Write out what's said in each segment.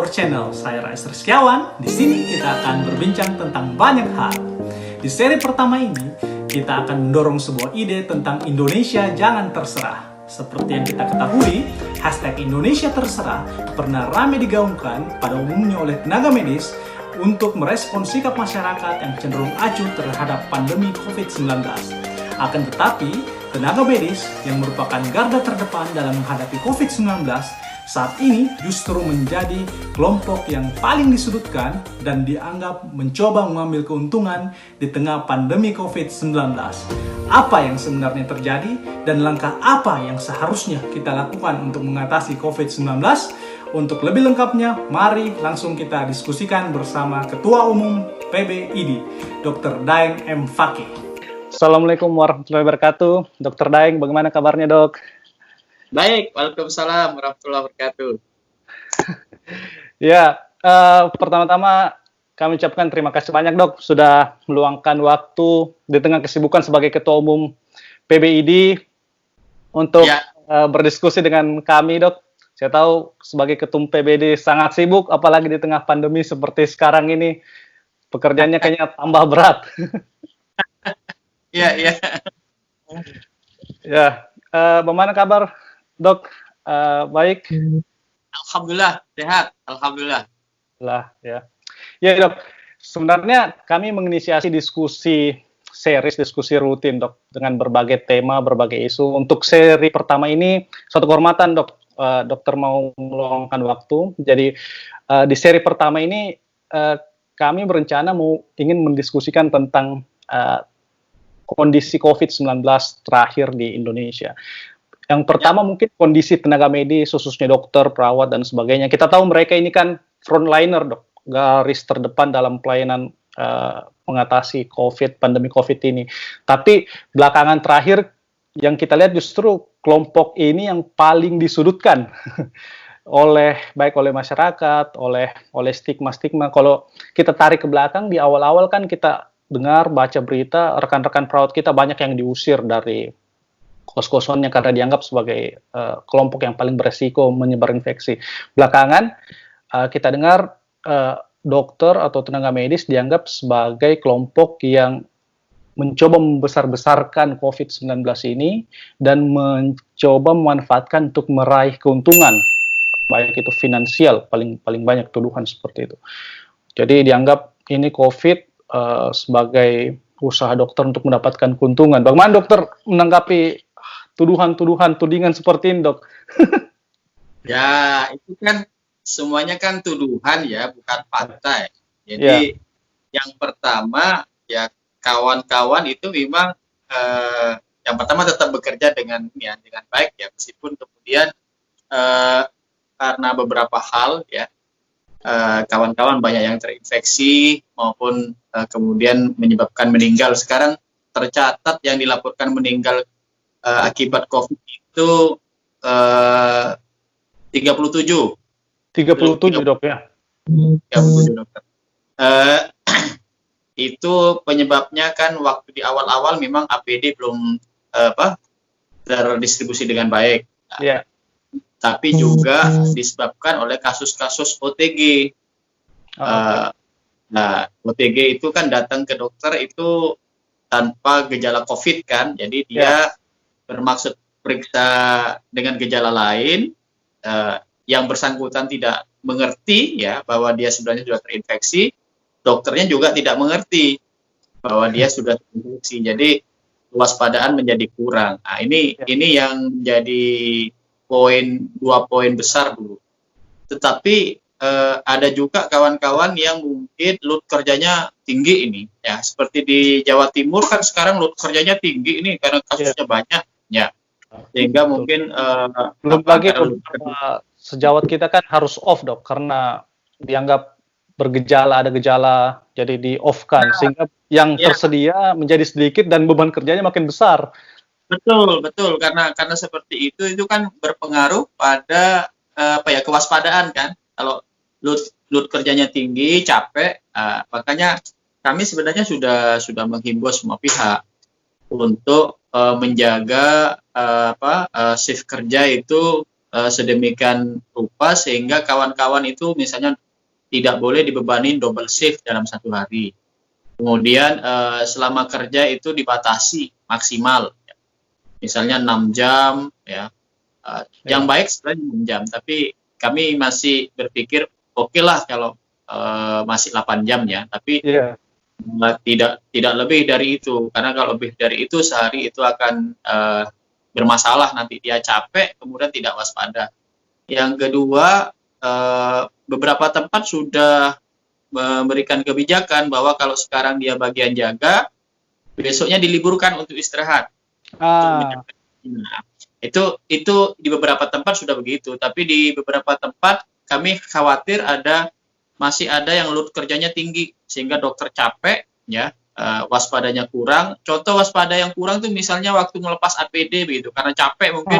our channel. Saya Rais Rizkiawan. Di sini kita akan berbincang tentang banyak hal. Di seri pertama ini, kita akan mendorong sebuah ide tentang Indonesia jangan terserah. Seperti yang kita ketahui, hashtag Indonesia terserah pernah ramai digaungkan pada umumnya oleh tenaga medis untuk merespon sikap masyarakat yang cenderung acuh terhadap pandemi COVID-19. Akan tetapi, tenaga medis yang merupakan garda terdepan dalam menghadapi COVID-19 saat ini justru menjadi kelompok yang paling disudutkan dan dianggap mencoba mengambil keuntungan di tengah pandemi COVID-19. Apa yang sebenarnya terjadi dan langkah apa yang seharusnya kita lakukan untuk mengatasi COVID-19? Untuk lebih lengkapnya, mari langsung kita diskusikan bersama Ketua Umum PBID, Dr. Daeng M. Fakih. Assalamualaikum warahmatullahi wabarakatuh. Dr. Daeng, bagaimana kabarnya, Dok? Baik, waalaikumsalam warahmatullahi wabarakatuh. Ya, pertama-tama kami ucapkan terima kasih banyak, Dok, sudah meluangkan waktu di tengah kesibukan sebagai Ketua Umum PBID untuk berdiskusi dengan kami, Dok. Saya tahu sebagai Ketua Umum PBID sangat sibuk, apalagi di tengah pandemi seperti sekarang ini, pekerjaannya kayaknya tambah berat. Iya. Ya, bagaimana kabar, Dok? Baik? Alhamdulillah, sehat. Alhamdulillah. Lah, ya. Ya, Dok. Sebenarnya kami menginisiasi diskusi rutin, Dok, dengan berbagai tema, berbagai isu. Untuk seri pertama ini, suatu kehormatan, Dok. Dokter mau meluangkan waktu. Jadi, di seri pertama ini, kami berencana ingin mendiskusikan tentang kondisi COVID-19 terakhir di Indonesia. Yang pertama mungkin kondisi tenaga medis, khususnya dokter, perawat, dan sebagainya. Kita tahu mereka ini kan frontliner, Dok, garis terdepan dalam pelayanan mengatasi pandemi COVID ini. Tapi belakangan terakhir yang kita lihat justru kelompok ini yang paling disudutkan baik oleh masyarakat, oleh stigma-stigma. Kalau kita tarik ke belakang, di awal-awal kan kita dengar, baca berita, rekan-rekan perawat kita banyak yang diusir dari kos-kosannya karena dianggap sebagai kelompok yang paling beresiko menyebar infeksi. Belakangan kita dengar dokter atau tenaga medis dianggap sebagai kelompok yang mencoba membesar-besarkan COVID-19 ini dan mencoba memanfaatkan untuk meraih keuntungan, baik itu finansial, paling banyak tuduhan seperti itu. Jadi dianggap ini COVID sebagai usaha dokter untuk mendapatkan keuntungan. Bagaimana dokter menanggapi tudingan seperti ini, Dok? Ya, itu kan semuanya kan tuduhan ya, bukan fakta. Jadi yang pertama ya kawan-kawan itu memang yang pertama tetap bekerja dengan baik ya, meskipun kemudian karena beberapa hal ya kawan-kawan banyak yang terinfeksi maupun kemudian menyebabkan meninggal. Sekarang tercatat yang dilaporkan meninggal akibat COVID itu 37. 37, Dok, ya? 37, dokter. Itu penyebabnya kan waktu di awal-awal memang APD belum terdistribusi dengan baik. Yeah. Tapi juga disebabkan oleh kasus-kasus OTG. OTG itu kan datang ke dokter itu tanpa gejala COVID kan, jadi dia bermaksud periksa dengan gejala lain, yang bersangkutan tidak mengerti ya bahwa dia sebenarnya sudah terinfeksi, dokternya juga tidak mengerti bahwa dia sudah terinfeksi, jadi kewaspadaan menjadi kurang. Nah, ini yang jadi dua poin besar dulu. Tetapi ada juga kawan-kawan yang mungkin load kerjanya tinggi ini ya, seperti di Jawa Timur kan sekarang load kerjanya tinggi ini karena kasusnya banyak ya, sehingga mungkin belum lagi sejawat kita kan harus off, Dok, karena dianggap ada gejala jadi di off kan, sehingga yang tersedia menjadi sedikit dan beban kerjanya makin besar. Betul karena seperti itu kan berpengaruh pada kewaspadaan kan. Kalau load kerjanya tinggi, capek, makanya kami sebenarnya sudah menghimbau semua pihak untuk menjaga shift kerja itu sedemikian rupa sehingga kawan-kawan itu misalnya tidak boleh dibebani double shift dalam satu hari. Kemudian selama kerja itu dibatasi maksimal, misalnya 6 jam, ya. Yang baik sebenarnya 6 jam, tapi kami masih berpikir oke lah kalau masih 8 jam ya, tapi tidak lebih dari itu, karena kalau lebih dari itu sehari itu akan bermasalah, nanti dia capek kemudian tidak waspada. Yang kedua, beberapa tempat sudah memberikan kebijakan bahwa kalau sekarang dia bagian jaga, besoknya diliburkan untuk istirahat. Nah, itu di beberapa tempat sudah begitu, tapi di beberapa tempat kami khawatir masih ada yang load kerjanya tinggi sehingga dokter capek, ya, waspadanya kurang. Contoh waspada yang kurang tuh misalnya waktu melepas APD begitu, karena capek mungkin.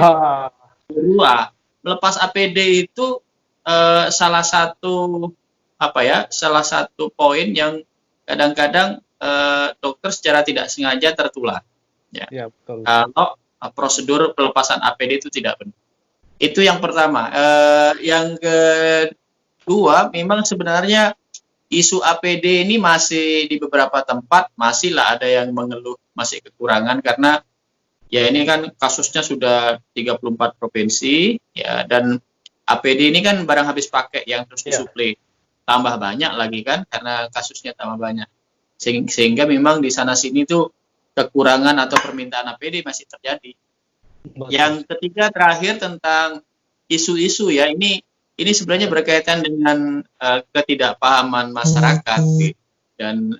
Kedua, melepas APD itu salah satu poin yang kadang-kadang dokter secara tidak sengaja tertular. Ya, betul. Kalau prosedur pelepasan APD itu tidak benar. Itu yang pertama. Yang kedua, memang sebenarnya isu APD ini masih di beberapa tempat masihlah ada yang mengeluh masih kekurangan, karena ya ini kan kasusnya sudah 34 provinsi, ya, dan APD ini kan barang habis pakai yang terus disuplai. Tambah banyak lagi kan karena kasusnya tambah banyak. Sehingga memang di sana sini tuh kekurangan atau permintaan APD masih terjadi. Betul. Yang ketiga terakhir tentang isu-isu, ya, ini sebenarnya berkaitan dengan ketidakpahaman masyarakat, dan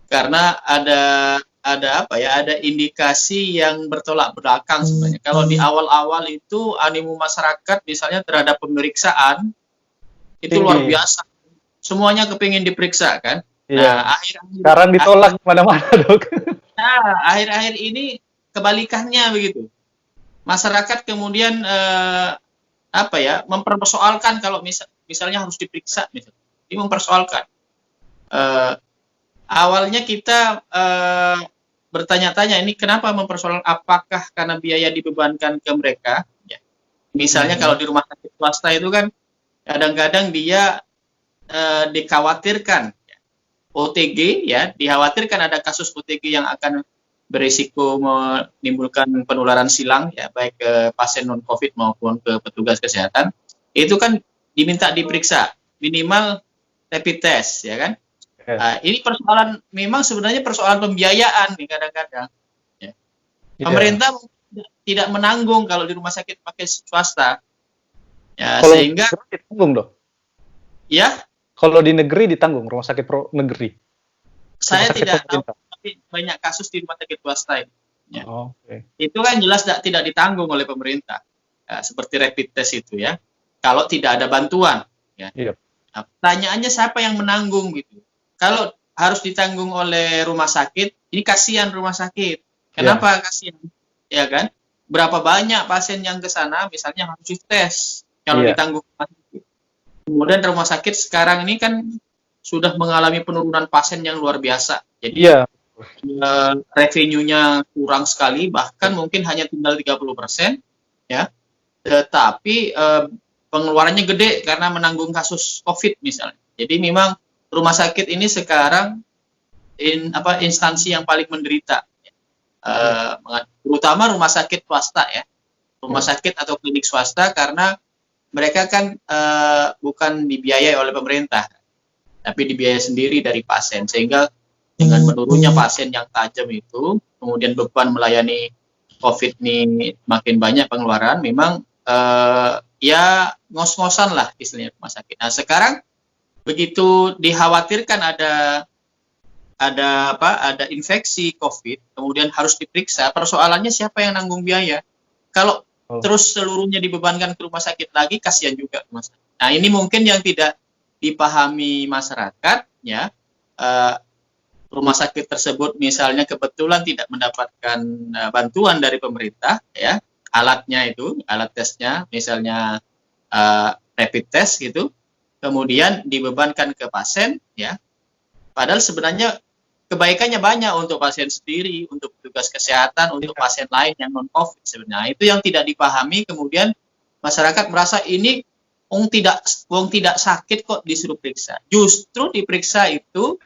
karena ada indikasi yang bertolak belakang sebenarnya. Kalau di awal-awal itu animo masyarakat misalnya terhadap pemeriksaan itu luar biasa, semuanya kepingin diperiksa kan. Nah, sekarang ditolak kemana-mana, Dok. Nah, akhir-akhir ini kebalikannya begitu. Masyarakat kemudian mempersoalkan kalau misalnya harus diperiksa, misalnya. Ini mempersoalkan. Awalnya kita bertanya-tanya, ini kenapa mempersoalkan, apakah karena biaya dibebankan ke mereka? Ya. Misalnya kalau di rumah sakit swasta itu kan kadang-kadang dia dikhawatirkan OTG, ya, dikhawatirkan ada kasus OTG yang akan berisiko menimbulkan penularan silang, ya, baik ke pasien non-COVID maupun ke petugas kesehatan. Itu kan diminta diperiksa minimal rapid test, ya kan? Ini persoalan, memang sebenarnya persoalan pembiayaan nih kadang-kadang. Ya. Pemerintah tidak menanggung kalau di rumah sakit pakai swasta. Ya, kalau sehingga ditanggung, Dok. Ya. Kalau di negeri ditanggung, rumah sakit negeri. Saya tidak tahu, tapi banyak kasus di rumah sakit swasta ini. Ya. Itu kan jelas tidak ditanggung oleh pemerintah. Ya, seperti rapid test itu, ya. Kalau tidak ada bantuan, ya. Nah, pertanyaannya siapa yang menanggung gitu? Kalau harus ditanggung oleh rumah sakit, ini kasihan rumah sakit. Kenapa kasihan? Ya kan? Berapa banyak pasien yang ke sana misalnya harus dites kalau ditanggung rumah sakit. Kemudian rumah sakit sekarang ini kan sudah mengalami penurunan pasien yang luar biasa. Jadi revenue-nya kurang sekali, bahkan mungkin hanya tinggal 30%, ya. Tetapi pengeluarannya gede karena menanggung kasus COVID misalnya. Jadi memang rumah sakit ini sekarang instansi yang paling menderita, terutama rumah sakit swasta, ya, rumah sakit atau klinik swasta, karena mereka kan bukan dibiayai oleh pemerintah, tapi dibiayai sendiri dari pasien, sehingga dengan menurunnya pasien yang tajam itu, kemudian beban melayani COVID ini makin banyak pengeluaran, memang ya ngos-ngosan lah istilahnya rumah sakit. Nah, sekarang begitu dikhawatirkan ada infeksi COVID, kemudian harus diperiksa, persoalannya siapa yang nanggung biaya? Kalau terus seluruhnya dibebankan ke rumah sakit lagi, kasihan juga rumah sakit. Nah, ini mungkin yang tidak dipahami masyarakat, ya. Rumah sakit tersebut misalnya kebetulan tidak mendapatkan bantuan dari pemerintah, ya, alatnya itu, alat tesnya, misalnya rapid test gitu, kemudian dibebankan ke pasien, ya. Padahal sebenarnya kebaikannya banyak untuk pasien sendiri, untuk petugas kesehatan, untuk pasien lain yang non-COVID sebenarnya. Itu yang tidak dipahami, kemudian masyarakat merasa ini wong tidak sakit kok disuruh periksa. Justru diperiksa itu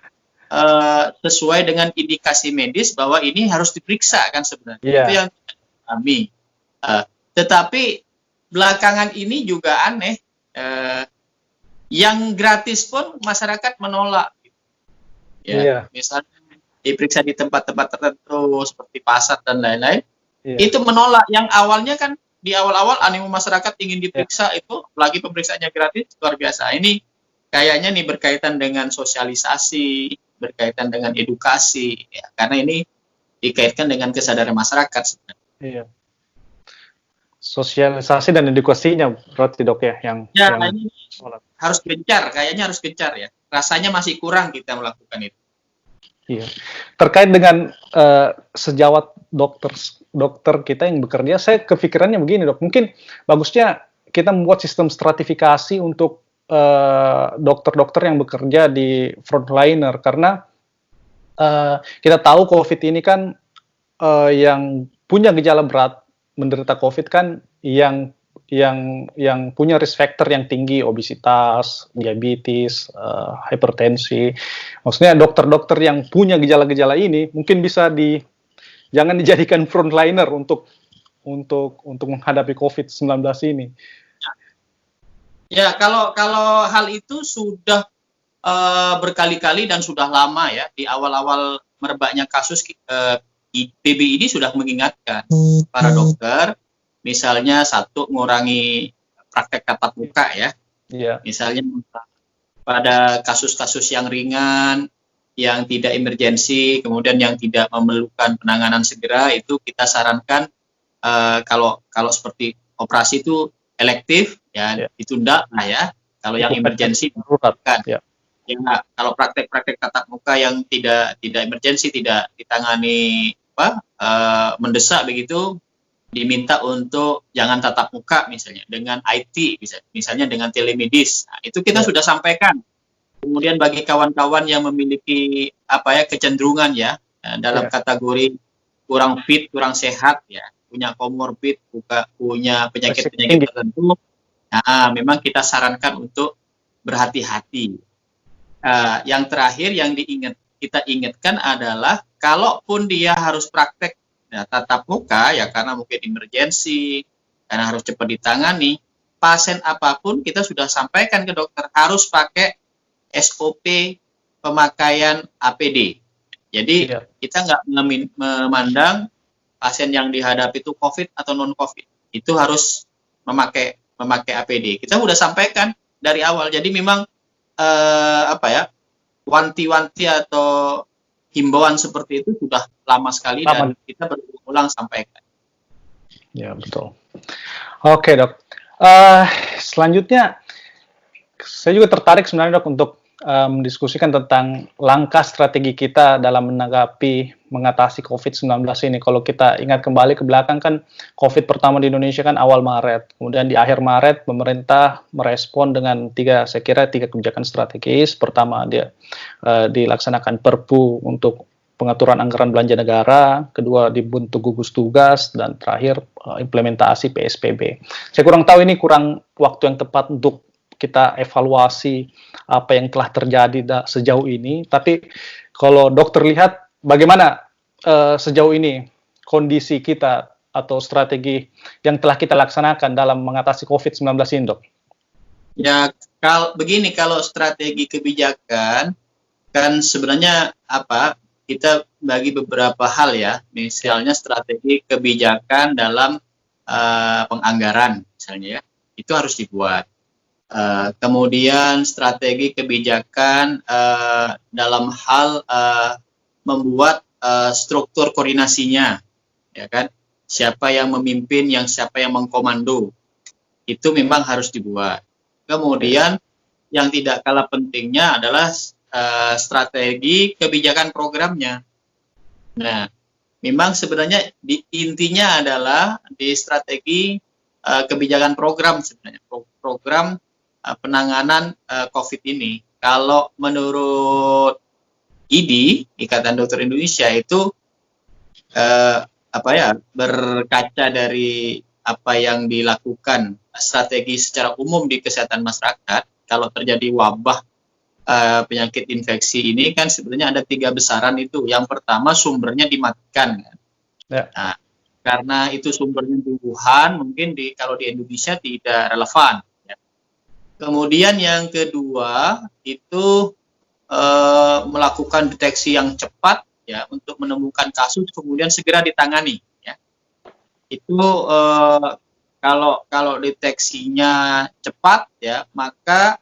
sesuai dengan indikasi medis bahwa ini harus diperiksa kan sebenarnya. Iya. Itu yang kami. Tetapi belakangan ini juga aneh, yang gratis pun masyarakat menolak. Ya, Iya. misalnya diperiksa di tempat-tempat tertentu seperti pasar dan lain-lain, Iya. itu menolak. Yang awalnya kan di awal-awal animo masyarakat ingin diperiksa itu, lagi pemeriksaannya gratis, luar biasa. Ini kayaknya nih berkaitan dengan sosialisasi, berkaitan dengan edukasi, ya, karena ini dikaitkan dengan kesadaran masyarakat sebenarnya. Iya. Sosialisasi dan edukasinya berarti dok ya yang Ini harus gencar, kayaknya harus gencar ya. Rasanya masih kurang kita melakukan itu. Iya. Terkait dengan sejawat dokter kita yang bekerja, saya kepikirannya begini dok, mungkin bagusnya kita membuat sistem stratifikasi untuk dokter-dokter yang bekerja di frontliner, karena kita tahu COVID ini kan yang punya gejala berat menderita COVID kan yang punya risk factor yang tinggi, obesitas, diabetes, hipertensi. Maksudnya dokter-dokter yang punya gejala-gejala ini mungkin bisa jangan dijadikan frontliner untuk menghadapi COVID-19 ini. Ya, kalau hal itu sudah berkali-kali dan sudah lama ya, di awal-awal merebaknya kasus PBID sudah mengingatkan para dokter, misalnya satu, mengurangi praktek tatap muka ya. Yeah. Misalnya pada kasus-kasus yang ringan, yang tidak emergensi, kemudian yang tidak memerlukan penanganan segera, itu kita sarankan kalau seperti operasi itu elektif ya, ditunda lah ya. Kalau yang emergensi kan. Ya, kalau praktek-praktek tatap muka yang tidak emergensi, tidak ditangani mendesak begitu, diminta untuk jangan tatap muka misalnya dengan IT, misalnya dengan telemedis. Nah, itu kita sudah sampaikan. Kemudian bagi kawan-kawan yang memiliki kecenderungan ya dalam kategori kurang fit, kurang sehat ya, punya komorbid, punya penyakit-penyakit tertentu, nah memang kita sarankan untuk berhati-hati. Yang terakhir yang kita ingatkan adalah kalaupun dia harus praktek tatap muka ya karena mungkin emergensi, karena harus cepat ditangani, pasien apapun kita sudah sampaikan ke dokter harus pakai SOP pemakaian APD. Jadi kita nggak memandang pasien yang dihadapi itu COVID atau non COVID, itu harus memakai APD. Kita sudah sampaikan dari awal. Jadi memang wanti-wanti atau himbauan seperti itu sudah lama sekali dan kita berulang sampaikan. Ya betul. Oke dok. Selanjutnya saya juga tertarik sebenarnya dok untuk mendiskusikan tentang langkah strategi kita dalam mengatasi COVID-19 ini. Kalau kita ingat kembali ke belakang kan COVID pertama di Indonesia kan awal Maret. Kemudian di akhir Maret pemerintah merespon dengan tiga kebijakan strategis. Pertama dia dilaksanakan Perpu untuk pengaturan anggaran belanja negara, kedua dibentuk gugus tugas, dan terakhir implementasi PSBB. Saya kurang tahu ini kurang waktu yang tepat untuk kita evaluasi apa yang telah terjadi sejauh ini. Tapi kalau dokter lihat bagaimana sejauh ini kondisi kita atau strategi yang telah kita laksanakan dalam mengatasi COVID-19 ini, dok? Ya, begini, kalau strategi kebijakan kan sebenarnya kita bagi beberapa hal ya. Misalnya strategi kebijakan dalam penganggaran misalnya ya, itu harus dibuat. Kemudian strategi kebijakan dalam hal membuat struktur koordinasinya, ya kan? Siapa yang memimpin, siapa yang mengkomando, itu memang harus dibuat. Kemudian yang tidak kalah pentingnya adalah strategi kebijakan programnya. Nah, memang sebenarnya intinya adalah di strategi kebijakan program sebenarnya, program penanganan COVID ini. Kalau menurut IDI, Ikatan Dokter Indonesia, itu berkaca dari apa yang dilakukan strategi secara umum di kesehatan masyarakat kalau terjadi wabah penyakit infeksi ini kan sebenarnya ada 3 besaran itu. Yang pertama sumbernya dimatikan kan. Ya. Nah, karena itu sumbernya di Wuhan, mungkin kalau di Indonesia tidak relevan. Ya. Kemudian yang kedua itu melakukan deteksi yang cepat ya untuk menemukan kasus kemudian segera ditangani. Ya. Itu kalau deteksinya cepat ya maka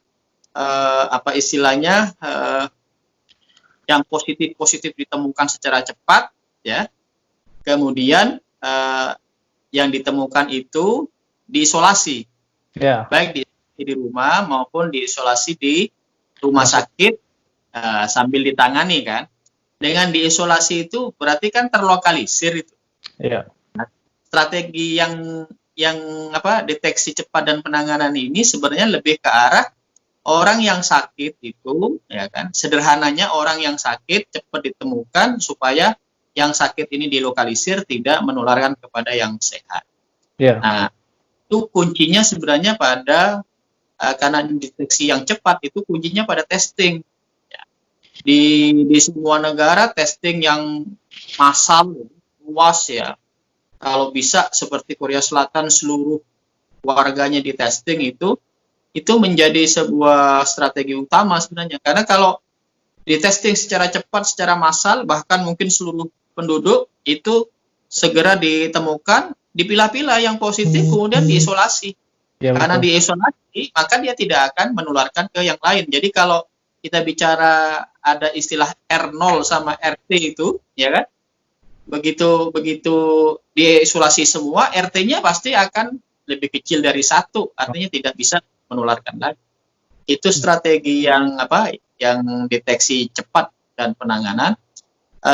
apa istilahnya yang positif ditemukan secara cepat ya, kemudian yang ditemukan itu diisolasi, baik di rumah maupun diisolasi di rumah sakit sambil ditangani kan. Dengan diisolasi itu berarti kan terlokalisir itu. Nah, strategi yang deteksi cepat dan penanganan ini sebenarnya lebih ke arah orang yang sakit itu, ya kan, sederhananya orang yang sakit cepat ditemukan supaya yang sakit ini dilokalisir tidak menularkan kepada yang sehat. Nah, itu kuncinya sebenarnya pada karena deteksi yang cepat itu kuncinya pada testing. Ya. Di semua negara testing yang massal luas ya. Kalau bisa seperti Korea Selatan seluruh warganya di testing itu menjadi sebuah strategi utama sebenarnya. Karena kalau di testing secara cepat, secara massal, bahkan mungkin seluruh penduduk itu segera ditemukan, dipilah-pilah yang positif, kemudian diisolasi. Ya, karena diisolasi, maka dia tidak akan menularkan ke yang lain. Jadi kalau kita bicara ada istilah R0 sama RT itu, ya kan? Begitu diisolasi semua, RT-nya pasti akan lebih kecil dari 1, artinya tidak bisa menularkan lagi. Itu strategi yang deteksi cepat dan penanganan.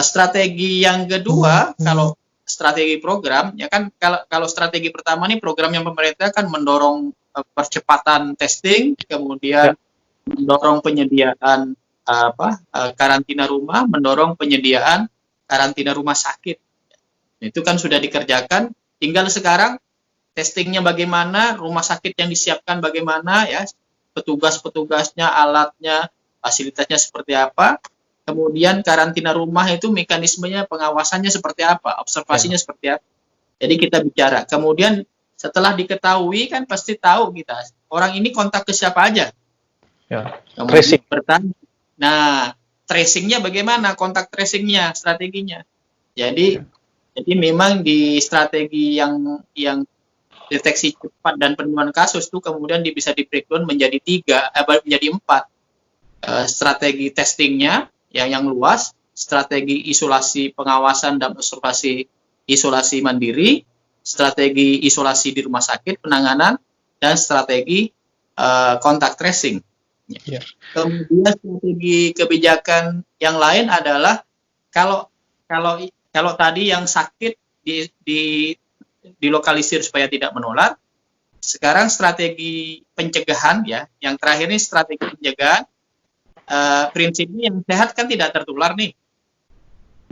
Strategi yang kedua, kalau strategi program, ya kan kalau strategi pertama nih program yang pemerintah kan mendorong percepatan testing, kemudian mendorong penyediaan karantina rumah, mendorong penyediaan karantina rumah sakit. Itu kan sudah dikerjakan, tinggal sekarang testingnya bagaimana, rumah sakit yang disiapkan bagaimana, ya, petugas-petugasnya, alatnya, fasilitasnya seperti apa, kemudian karantina rumah itu mekanismenya, pengawasannya seperti apa, observasinya seperti apa. Jadi kita bicara. Kemudian setelah diketahui kan pasti tahu kita, orang ini kontak ke siapa aja. Kemudian bertanya, nah tracingnya bagaimana, kontak tracingnya, strateginya. Jadi memang di strategi yang deteksi cepat dan penemuan kasus itu kemudian bisa di-breakdown menjadi 4 strategi testingnya yang luas, strategi isolasi pengawasan dan observasi isolasi mandiri, strategi isolasi di rumah sakit penanganan, dan strategi kontak tracing. Kemudian strategi kebijakan yang lain adalah kalau tadi yang sakit dilokalisir supaya tidak menular. Sekarang strategi pencegahan ya, yang terakhir ini strategi pencegahan. Prinsipnya yang sehat kan tidak tertular nih.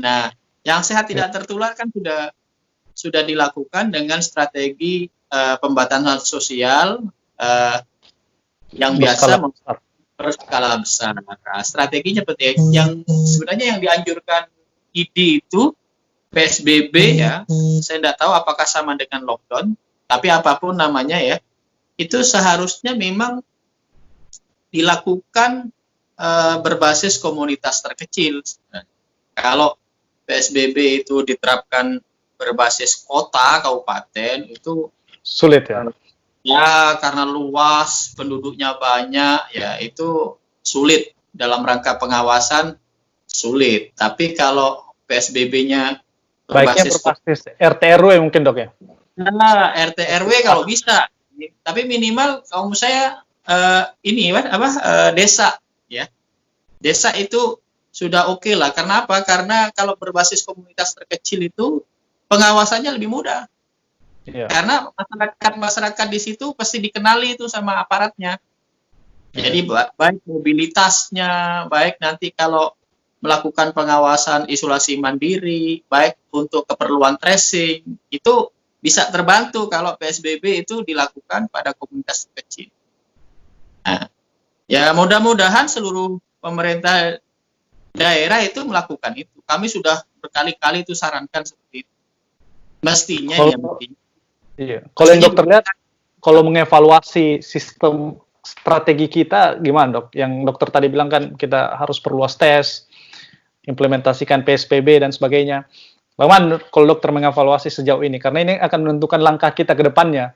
Nah, yang sehat tidak tertular kan sudah dilakukan dengan strategi pembatasan sosial yang biasa berskala besar. Nah, strateginya seperti yang sebenarnya yang dianjurkan ID itu PSBB ya, saya tidak tahu apakah sama dengan lockdown, tapi apapun namanya ya, itu seharusnya memang dilakukan berbasis komunitas terkecil. Kalau PSBB itu diterapkan berbasis kota, kabupaten, itu sulit ya? Ya, karena luas, penduduknya banyak, ya itu sulit. Dalam rangka pengawasan, sulit. Tapi kalau PSBB-nya baiknya berbasis RT RW mungkin dok ya? Nah, RT RW kalau bisa, tapi minimal kalau menurut saya desa, ya, desa itu sudah oke lah. Karena apa? Karena kalau berbasis komunitas terkecil itu pengawasannya lebih mudah. Karena masyarakat di situ pasti dikenali itu sama aparatnya. Jadi baik mobilitasnya, baik nanti kalau melakukan pengawasan isolasi mandiri, baik untuk keperluan tracing, itu bisa terbantu kalau PSBB itu dilakukan pada komunitas kecil. Nah, ya mudah-mudahan seluruh pemerintah daerah itu melakukan itu. Kami sudah berkali-kali itu sarankan seperti itu. Mestinya Kalau- ya mestinya. Iya. Kalau yang dokter lihat, kalau mengevaluasi sistem strategi kita gimana dok? Yang dokter tadi bilang kan kita harus perluas tes, implementasikan PSBB dan sebagainya. Bagaimana kalau dokter mengevaluasi sejauh ini? Karena ini akan menentukan langkah kita ke depannya.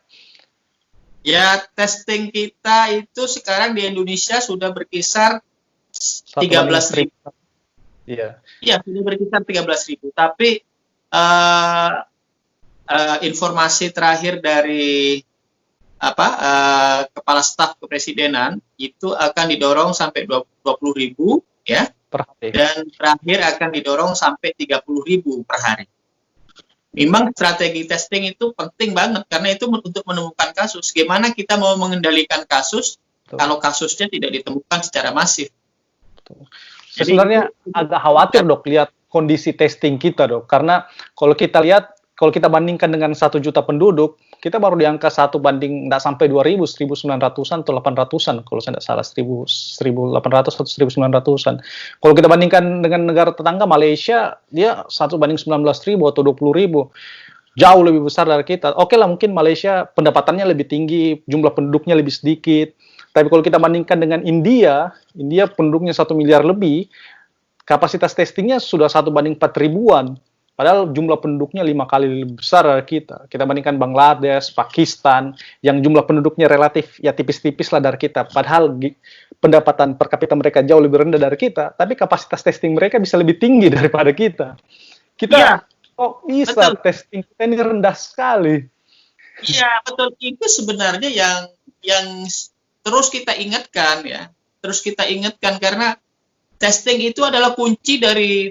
Ya, testing kita itu sekarang di Indonesia sudah berkisar 13.000. Iya. Iya, sudah berkisar 13.000. Tapi informasi terakhir dari Kepala Staf Kepresidenan itu akan didorong sampai 20.000 ya. Per hari. Dan terakhir akan didorong sampai 30.000 per hari. Memang strategi testing itu penting banget karena itu untuk menemukan kasus. Gimana kita mau mengendalikan kasus kalau kasusnya tidak ditemukan secara masif? Saya sebenarnya agak khawatir dok lihat kondisi testing kita dok, karena kalau kita lihat, kalau kita bandingkan dengan 1 juta penduduk, kita baru di angka 1 banding nggak sampai 2.000, 1.900-an atau 800-an, kalau saya tidak salah 1.800 atau 1.900-an. Kalau kita bandingkan dengan negara tetangga Malaysia, dia 1 banding 19.000 atau 20.000, jauh lebih besar dari kita. Oke lah, mungkin Malaysia pendapatannya lebih tinggi, jumlah penduduknya lebih sedikit. Tapi kalau kita bandingkan dengan India penduduknya 1 miliar lebih, kapasitas testingnya sudah 1 banding 4.000-an. Padahal jumlah penduduknya 5 kali lebih besar dari kita. Kita bandingkan Bangladesh, Pakistan, yang jumlah penduduknya relatif ya tipis-tipis lah dari kita. Padahal pendapatan per kapita mereka jauh lebih rendah dari kita, tapi kapasitas testing mereka bisa lebih tinggi daripada kita. Kita kok bisa betul. testing kita ini rendah sekali. Iya, betul. Itu sebenarnya yang terus kita ingatkan ya. Terus kita ingatkan karena testing itu adalah kunci dari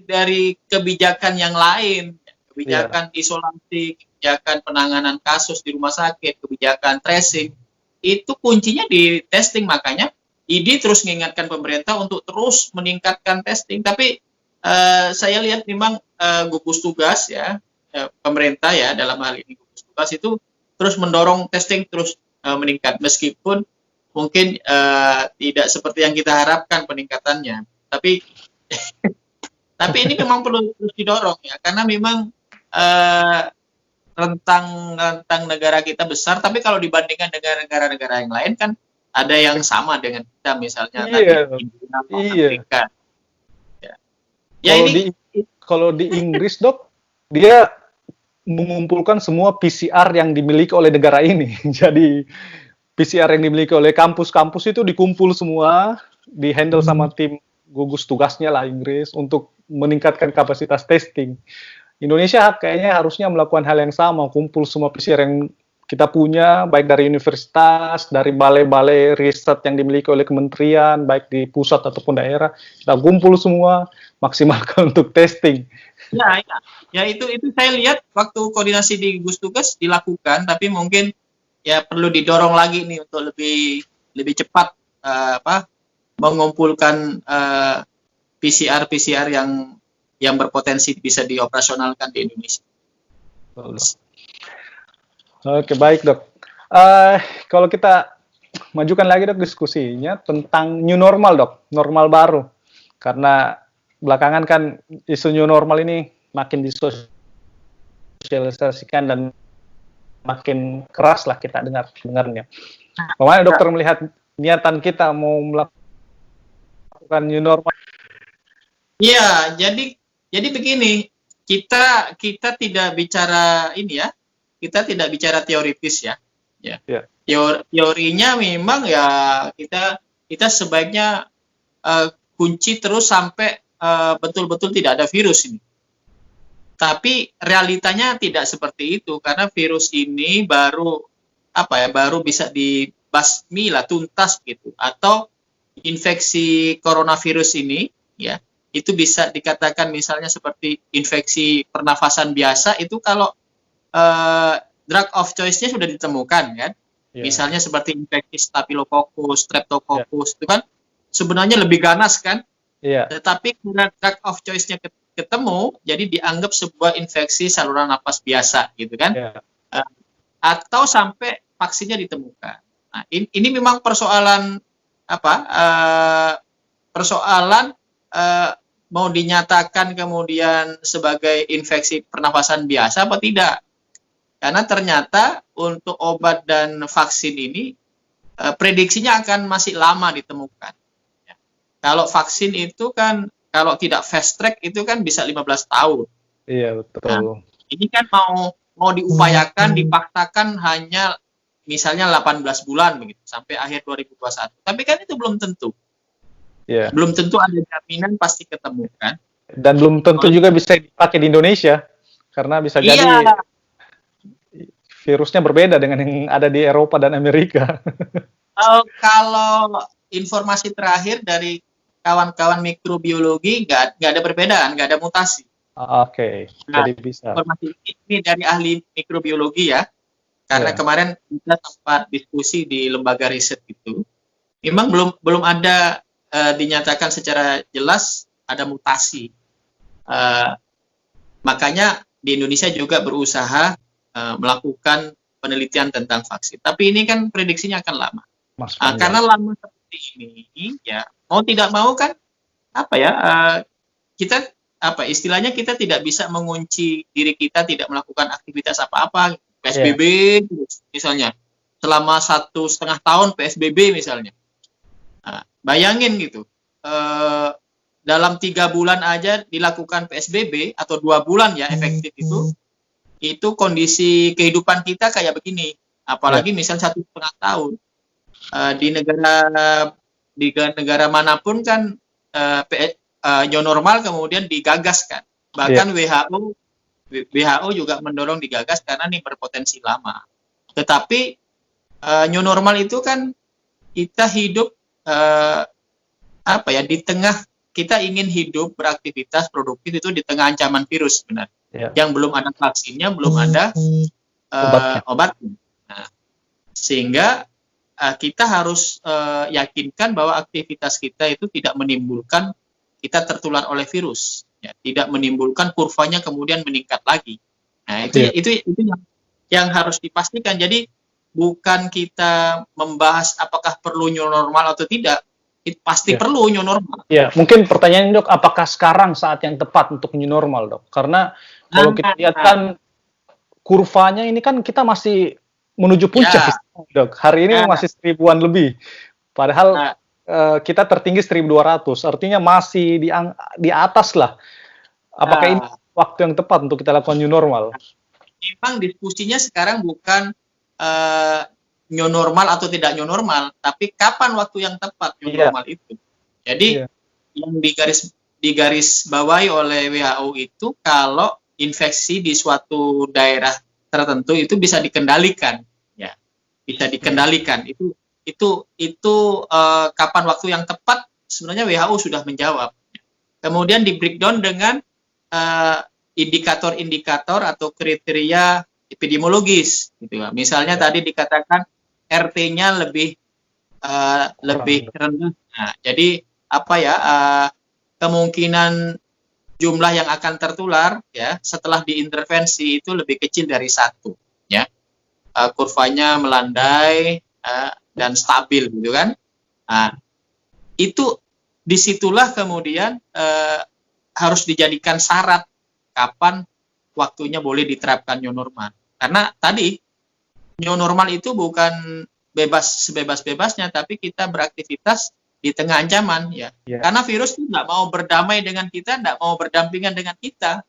kebijakan yang lain, kebijakan isolasi, kebijakan penanganan kasus di rumah sakit, kebijakan tracing, itu kuncinya di testing. Makanya ID terus mengingatkan pemerintah untuk terus meningkatkan testing. Tapi saya lihat memang gugus tugas ya, pemerintah ya dalam hal ini gugus tugas itu terus mendorong testing terus meningkat, meskipun mungkin tidak seperti yang kita harapkan peningkatannya. Tapi ini memang perlu terus didorong ya, karena memang rentang negara kita besar, tapi kalau dibandingkan dengan negara-negara yang lain kan ada yang sama dengan kita, misalnya tadi India, Amerika. Ya Kalau di Inggris dok, dia mengumpulkan semua PCR yang dimiliki oleh negara ini. Jadi PCR yang dimiliki oleh kampus-kampus itu dikumpul semua, dihandle sama tim gugus tugasnya lah Inggris untuk meningkatkan kapasitas testing. Indonesia kayaknya harusnya melakukan hal yang sama, kumpul semua PCR yang kita punya, baik dari universitas, dari balai-balai riset yang dimiliki oleh kementerian, baik di pusat ataupun daerah, kita kumpul semua, maksimalkan untuk testing. Ya itu saya lihat waktu koordinasi di gugus tugas dilakukan, tapi mungkin ya perlu didorong lagi nih untuk lebih cepat mengumpulkan PCR yang berpotensi bisa dioperasionalkan di Indonesia. Oke, baik dok. Kalau kita majukan lagi dok diskusinya tentang new normal dok, normal baru. Karena belakangan kan isu new normal ini makin disosialisasikan dan makin keras lah kita dengarnya. Bagaimana dokter melihat niatan kita mau melakukan new normal? Iya, jadi begini, kita tidak bicara ini ya, kita tidak bicara teoritis ya. Teorinya memang ya kita sebaiknya kunci terus sampai betul-betul tidak ada virus ini. Tapi realitanya tidak seperti itu, karena virus ini baru bisa dibasmi lah, tuntas gitu. Atau infeksi coronavirus ini ya, itu bisa dikatakan misalnya seperti infeksi pernafasan biasa, itu kalau drug of choice-nya sudah ditemukan kan. Misalnya seperti infeksi Staphylococcus, Streptococcus, itu kan sebenarnya lebih ganas kan. Tetapi karena drug of choice-nya ketemu, jadi dianggap sebuah infeksi saluran napas biasa gitu kan. eh, atau sampai vaksinnya ditemukan. Nah, ini memang persoalan apa? Persoalan mau dinyatakan kemudian sebagai infeksi pernafasan biasa apa tidak? Karena ternyata untuk obat dan vaksin ini prediksinya akan masih lama ditemukan. Ya. Kalau vaksin itu kan kalau tidak fast track itu kan bisa 15 tahun. Iya, betul. Nah, ini kan mau diupayakan, dipaksakan hanya misalnya 18 bulan begitu sampai akhir 2021. Tapi kan itu belum tentu. Iya. Belum tentu ada jaminan pasti ketemu kan. Dan belum tentu juga bisa dipakai di Indonesia karena bisa jadi Iya, virusnya berbeda dengan yang ada di Eropa dan Amerika. kalau informasi terakhir dari kawan-kawan mikrobiologi nggak ada perbedaan, nggak ada mutasi. Oke, Nah, jadi bisa. informasi ini dari ahli mikrobiologi ya, karena Iya. kemarin kita sempat diskusi di lembaga riset itu, memang belum ada dinyatakan secara jelas ada mutasi. Makanya di Indonesia juga berusaha melakukan penelitian tentang vaksin. Tapi ini kan prediksinya akan lama. Mas Karena lama seperti ini, ya mau tidak mau kan apa ya kita apa istilahnya kita tidak bisa mengunci diri kita tidak melakukan aktivitas apa-apa PSBB misalnya selama 1,5 tahun PSBB misalnya. Nah, bayangin gitu dalam 3 bulan aja dilakukan PSBB atau 2 bulan ya efektif itu kondisi kehidupan kita kayak begini. Apalagi misalnya 1,5 tahun di negara manapun kan new normal kemudian digagas kan. Bahkan WHO juga mendorong digagas karena ini berpotensi lama. Tetapi new normal itu kan kita hidup di tengah kita ingin hidup beraktivitas produktif itu di tengah ancaman virus sebenarnya. Yang belum ada vaksinnya, belum ada obatnya. Nah, sehingga kita harus yakinkan bahwa aktivitas kita itu tidak menimbulkan kita tertular oleh virus, ya, tidak menimbulkan kurvanya kemudian meningkat lagi. Nah, itu yang harus dipastikan. Jadi bukan kita membahas apakah perlu new normal atau tidak, pasti perlu new normal. Ya, mungkin pertanyaannya Dok, apakah sekarang saat yang tepat untuk new normal Dok? Karena kalau kita lihat kan kurvanya ini kan kita masih menuju puncak Dok. Hari ini masih 1000-an lebih. Padahal kita tertinggi 1200, artinya masih di atas lah. Apakah ini waktu yang tepat untuk kita lakukan new normal? Memang diskusinya sekarang bukan new normal atau tidak new normal, tapi kapan waktu yang tepat new normal itu. Jadi yang digaris bawahi oleh WHO itu kalau infeksi di suatu daerah tertentu itu bisa dikendalikan, ya, bisa dikendalikan. Itu kapan waktu yang tepat sebenarnya WHO sudah menjawab. Kemudian di breakdown dengan indikator-indikator atau kriteria epidemiologis, gitu ya. Misalnya tadi dikatakan RT-nya lebih rendah. Nah, jadi kemungkinan jumlah yang akan tertular ya setelah diintervensi itu lebih kecil dari 1, ya. Kurvanya melandai dan stabil gitu kan. Nah, itu disitulah kemudian harus dijadikan syarat kapan waktunya boleh diterapkan new normal. Karena tadi new normal itu bukan sebebas-bebasnya, tapi kita beraktivitas di tengah ancaman, ya. Karena virus itu nggak mau berdamai dengan kita, nggak mau berdampingan dengan kita.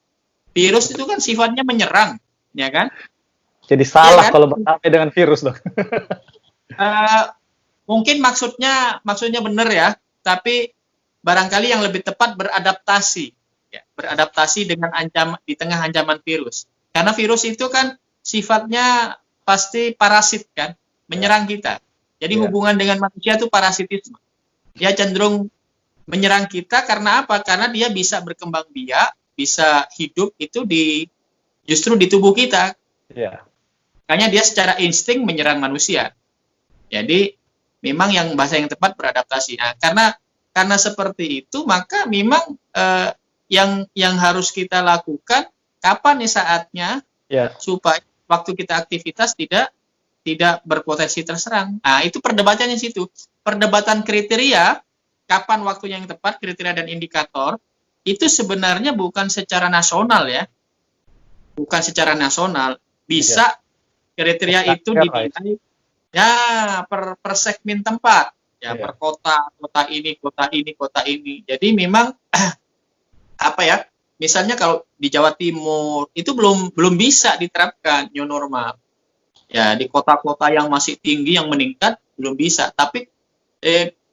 Virus itu kan sifatnya menyerang, ya kan? Jadi salah kalau berdamai dengan virus, Dok. Mungkin maksudnya benar ya, tapi barangkali yang lebih tepat beradaptasi, ya, beradaptasi dengan di tengah ancaman virus. Karena virus itu kan sifatnya pasti parasit kan, menyerang kita. Jadi hubungan dengan manusia itu parasitisme. Dia cenderung menyerang kita karena apa? Karena dia bisa berkembang biak, bisa hidup itu justru di tubuh kita. Makanya dia secara insting menyerang manusia. Jadi memang bahasa yang tepat beradaptasi. Nah, karena seperti itu maka memang yang harus kita lakukan kapan nih saatnya supaya waktu kita aktivitas tidak berpotensi terserang. Nah, itu perdebatannya situ. Perdebatan kriteria, kapan waktunya yang tepat, kriteria dan indikator, itu sebenarnya bukan secara nasional ya. Bukan secara nasional. Bisa kriteria itu dinilai ya per segmen tempat. Ya, per kota ini, kota ini, kota ini. Jadi memang apa ya? Misalnya kalau di Jawa Timur itu belum bisa diterapkan new normal. Ya, di kota-kota yang masih tinggi yang meningkat belum bisa. Tapi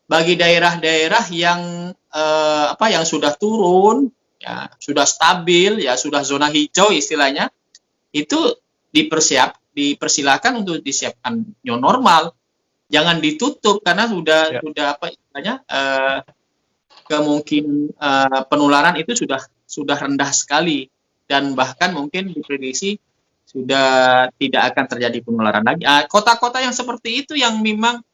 bagi daerah-daerah yang yang sudah turun, ya sudah stabil, ya sudah zona hijau istilahnya, itu dipersilakan untuk disiapkan new normal. Jangan ditutup karena sudah apa istilahnya kemungkinan penularan itu sudah rendah sekali dan bahkan mungkin diprediksi sudah tidak akan terjadi penularan lagi. Kota-kota yang seperti itu yang memang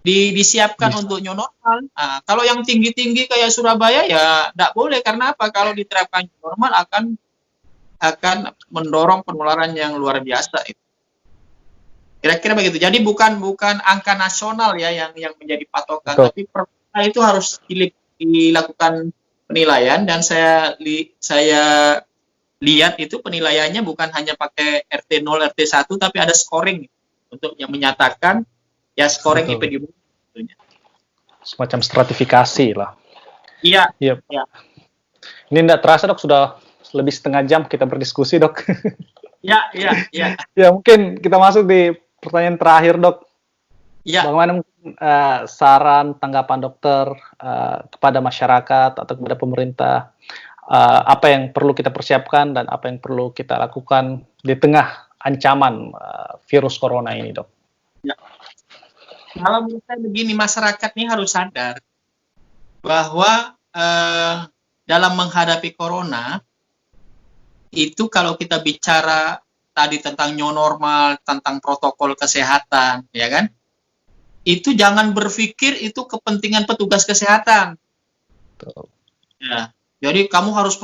disiapkan untuk new normal. Kalau yang tinggi-tinggi kayak Surabaya ya tidak boleh, karena apa? Kalau diterapkan new normal akan mendorong penularan yang luar biasa itu. Kira-kira begitu. Jadi bukan angka nasional ya yang menjadi patokan, tapi per itu harus dilakukan penilaian, dan saya lihat itu penilaiannya bukan hanya pakai RT 0, RT 1, tapi ada scoring untuk yang menyatakan ya scoring epidemiologi tentunya. Semacam stratifikasi lah. Iya. Ya. Ini tidak terasa dok, sudah lebih setengah jam kita berdiskusi dok. Iya. Ya mungkin kita masuk di pertanyaan terakhir dok. Ya. Bagaimana saran tanggapan dokter kepada masyarakat atau kepada pemerintah, apa yang perlu kita persiapkan dan apa yang perlu kita lakukan di tengah ancaman virus corona ini dok? Ya. Kalau menurut saya begini, masyarakat ini harus sadar bahwa dalam menghadapi corona itu kalau kita bicara tadi tentang new normal, tentang protokol kesehatan, ya kan? Itu jangan berpikir itu kepentingan petugas kesehatan. Betul. Ya, jadi kamu harus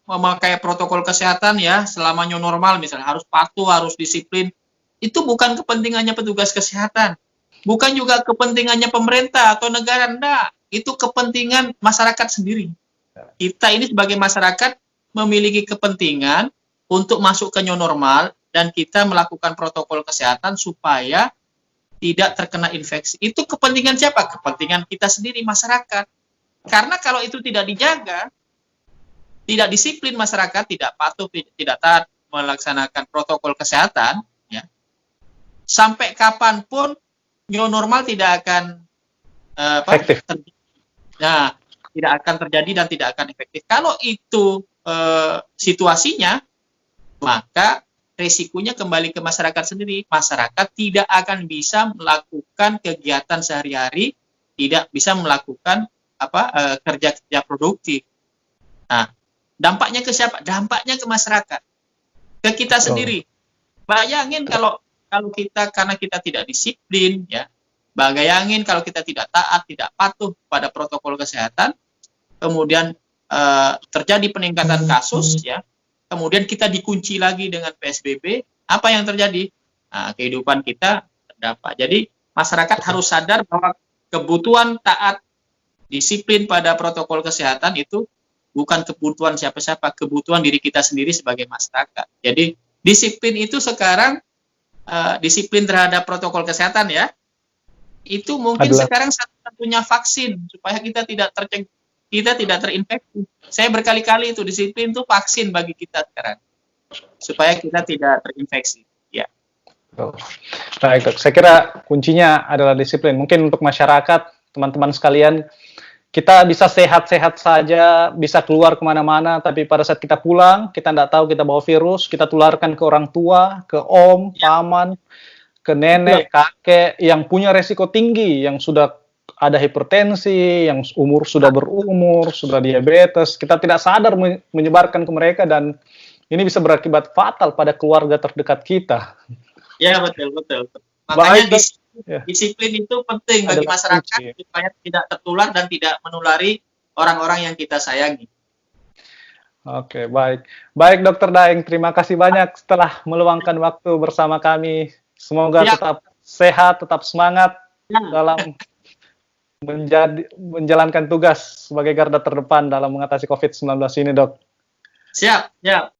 memakai protokol kesehatan ya selama new normal, misalnya harus patuh, harus disiplin. Itu bukan kepentingannya petugas kesehatan. Bukan juga kepentingannya pemerintah atau negara, enggak. Itu kepentingan masyarakat sendiri. Kita ini sebagai masyarakat memiliki kepentingan untuk masuk ke new normal dan kita melakukan protokol kesehatan supaya tidak terkena infeksi. Itu kepentingan siapa? Kepentingan kita sendiri, masyarakat. Karena kalau itu tidak dijaga, tidak disiplin masyarakat, tidak patuh, tidak taat melaksanakan protokol kesehatan, ya, sampai kapanpun new normal tidak akan efektif. Tidak akan terjadi dan tidak akan efektif. Kalau itu situasinya, maka resikonya kembali ke masyarakat sendiri. Masyarakat tidak akan bisa melakukan kegiatan sehari-hari, tidak bisa melakukan kerja-kerja produktif. Nah, dampaknya ke siapa? Dampaknya ke masyarakat, ke kita sendiri. Bayangin kalau kita, karena kita tidak disiplin, ya, bayangin kalau kita tidak taat, tidak patuh pada protokol kesehatan, kemudian terjadi peningkatan kasus, ya. Kemudian kita dikunci lagi dengan PSBB, apa yang terjadi? Nah, kehidupan kita terdampak. Jadi masyarakat harus sadar bahwa kebutuhan taat, disiplin pada protokol kesehatan itu bukan kebutuhan siapa-siapa, kebutuhan diri kita sendiri sebagai masyarakat. Jadi disiplin itu sekarang, disiplin terhadap protokol kesehatan ya, itu mungkin sekarang satu-satunya vaksin supaya kita tidak terinfeksi. Saya berkali-kali itu disiplin itu vaksin bagi kita sekarang supaya kita tidak terinfeksi. Ya. Baik, dok. Saya kira kuncinya adalah disiplin. Mungkin untuk masyarakat, teman-teman sekalian, kita bisa sehat-sehat saja, bisa keluar kemana-mana, tapi pada saat kita pulang, kita tidak tahu kita bawa virus, kita tularkan ke orang tua, ke om, paman, ke nenek, kakek, yang punya resiko tinggi, yang sudah ada hipertensi, yang sudah berumur, sudah diabetes, kita tidak sadar menyebarkan ke mereka, dan ini bisa berakibat fatal pada keluarga terdekat kita. Ya, betul. Makanya disiplin itu penting bagi masyarakat supaya tidak tertular dan tidak menulari orang-orang yang kita sayangi. Oke, baik. Baik, Dokter Daeng, terima kasih banyak setelah meluangkan waktu bersama kami. Semoga Siap. tetap sehat, tetap semangat Ya. dalam menjalankan tugas sebagai garda terdepan dalam mengatasi COVID-19 ini, Dok. Siap, siap.